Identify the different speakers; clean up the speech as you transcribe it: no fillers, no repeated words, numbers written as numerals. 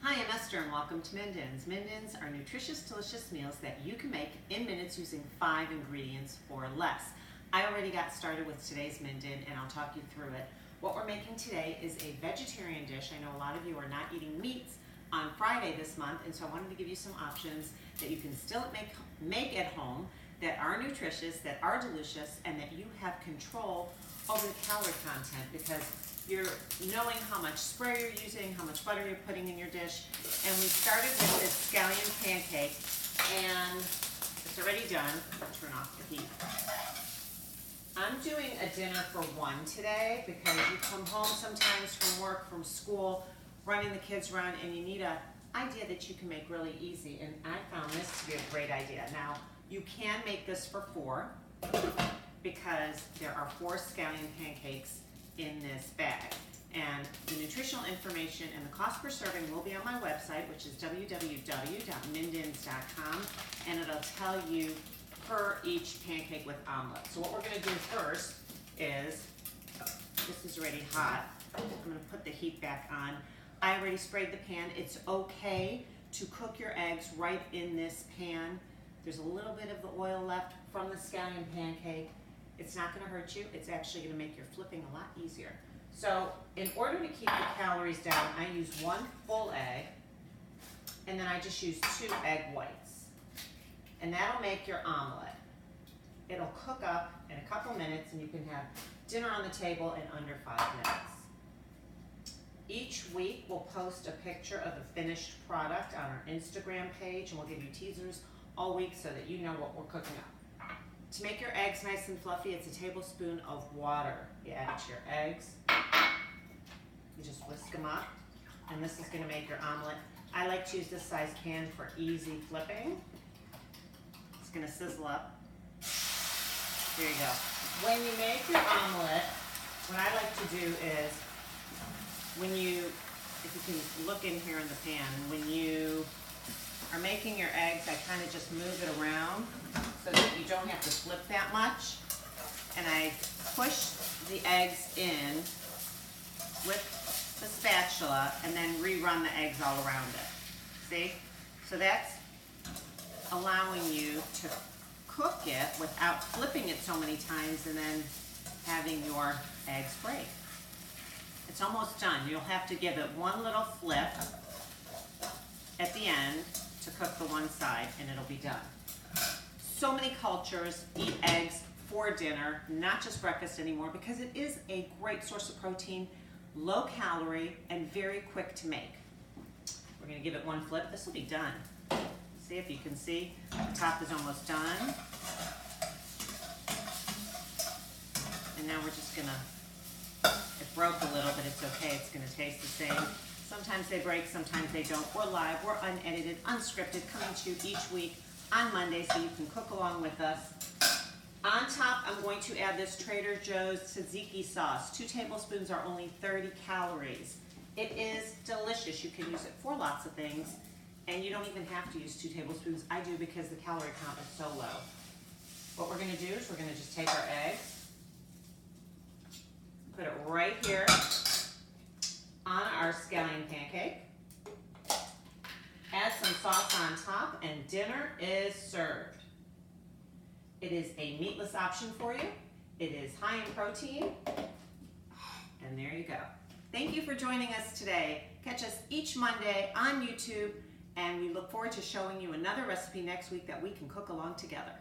Speaker 1: Hi, I'm Esther and welcome to Minden's. Minden's are nutritious, delicious meals that you can make in minutes using 5 ingredients or less. I already got started with today's Minden and I'll talk you through it. What we're making today is a vegetarian dish. I know a lot of you are not eating meats on Friday this month, and so I wanted to give you some options that you can still make at home that are nutritious, that are delicious, and that you have control over the calorie content, because you're knowing how much spray you're using, how much butter you're putting in your dish. And we started with this Scallion Pancake, and it's already done. I'll turn off the heat. I'm doing a dinner for one today because you come home sometimes from work, from school, running the kids around, and you need an idea that you can make really easy. And I found this to be a great idea. Now, you can make this for 4 because there are 4 Scallion pancakes in this bag. And the nutritional information and the cost per serving will be on my website, which is www.mindens.com, and it'll tell you per each pancake with omelet. So what we're gonna do first is, this is already hot, I'm gonna put the heat back on. I already sprayed the pan. It's okay to cook your eggs right in this pan. There's a little bit of the oil left from the Scallion pancake. It's not gonna hurt you. It's actually gonna make your flipping a lot easier. So in order to keep the calories down, I use 1 full egg, and then I just use 2 egg whites. And that'll make your omelet. It'll cook up in a couple minutes, and you can have dinner on the table in under 5 minutes. Each week, we'll post a picture of the finished product on our Instagram page, and we'll give you teasers all week so that you know what we're cooking up. To make your eggs nice and fluffy, it's a tablespoon of water. You add it to your eggs. You just whisk them up, and this is gonna make your omelet. I like to use this size pan for easy flipping. It's gonna sizzle up. There you go. When you make your omelet, what I like to do is, if you can look in here in the pan, when you are making your eggs, I kind of just move it around so that you don't have to flip that much. And I push the eggs in with the spatula and then rerun the eggs all around it. See? So that's allowing you to cook it without flipping it so many times and then having your eggs break. It's almost done. You'll have to give it one little flip at the end to cook the one side, and it'll be done. So many cultures eat eggs for dinner, not just breakfast anymore, because it is a great source of protein, low calorie, and very quick to make. We're gonna give it one flip. This will be done. See if you can see, the top is almost done. And now we're just gonna, it broke a little, but it's okay, it's gonna taste the same. Sometimes they break, sometimes they don't. We're live, we're unedited, unscripted, coming to you each week on Monday so you can cook along with us. On top, I'm going to add this Trader Joe's Tziziki sauce. 2 tablespoons are only 30 calories. It is delicious. You can use it for lots of things, and you don't even have to use 2 tablespoons. I do because the calorie count is so low. What we're gonna do is we're gonna just take our eggs, put it right here on our Scallion pancake, add some sauce on top, and dinner is served. It is a meatless option for you. It is high in protein, and there you go. Thank you for joining us today. Catch us each Monday on YouTube, and we look forward to showing you another recipe next week that we can cook along together.